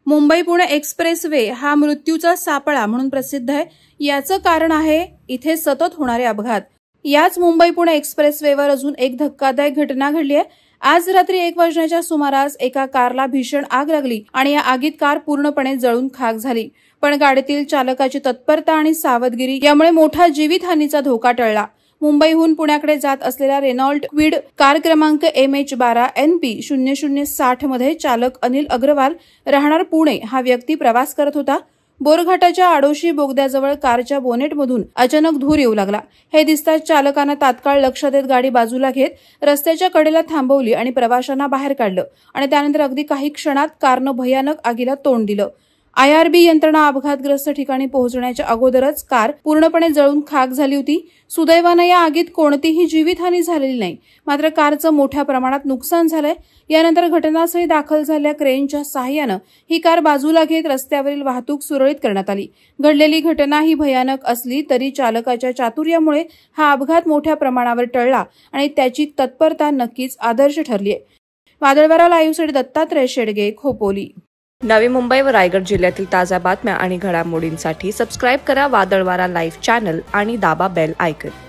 Mumbai Pune expressway हा मृत्यूचा सापळा म्हणून प्रसिद्ध आहे। याचं कारण आहे इथे सतत होणारे अपघात। याच मुंबई पुणे एक्सप्रेसवेवर अजून एक धक्कादायक घटना घडली आहे। आज रात्री 1 वाजण्याच्या सुमारास एका कारला भीषण आग लागली आणि या आगीत कार पूर्णपणे जळून खाक झाली। पण गाडीतील चालकाची तत्परता आणि सावधगिरी यामुळे मोठा जीवितहानीचा धोका टळला। मुंबईहून पुण्याकडे जात असलेल्या रेनॉल्ट क्विड कार क्रमांक MH12NP 0060 मध्ये चालक अनिल अग्रवाल राहणार पुणे हा व्यक्ती प्रवास करत होता। बोरघाटाच्या आडोशी बोगद्याजवळ कारच्या बोनेटमधून अचानक धूर येऊ लागला। हे दिसताच चालकानं तात्काळ लक्ष देत गाडी बाजूला घेत रस्त्याच्या कडेला थांबवली आणि प्रवाशांना बाहेर काढलं आणि त्यानंतर अगदी काही क्षणात कारनं भयानक आगीला तोंड दिलं। IRB यंत्रणा अपघातग्रस्त ठिकाणी पोहोचण्याच्या अगोदरच कार पूर्णपणे जळून खाक झाली होती। सुदैवानं या आगीत कोणतीही जीवितहानी झालेली नाही, मात्र कारचं मोठ्या प्रमाणात नुकसान झालंय। यानंतर घटनास्थळी दाखल झालेल्या क्रेनच्या सहाय्यानं ही कार बाजूला घेत रस्त्यावरील वाहतूक सुरळीत करण्यात आली। घडलेली घटना ही भयानक असली तरी चालकाच्या चातुर्यामुळे हा अपघात मोठ्या प्रमाणावर टळला आणि त्याची तत्परता नक्कीच आदर्श ठरली आहे। वादळवारा लाईव्हसाठी दत्तात्रय शेडगे, खोपोली। नवी मुंबई व रायगड जिल्ह्यातील ताज्या बातम्या आणि घडामोडींसाठी सबस्क्राईब करा वादळवारा लाईव्ह चॅनल आणि दाबा बेल आयकॉन।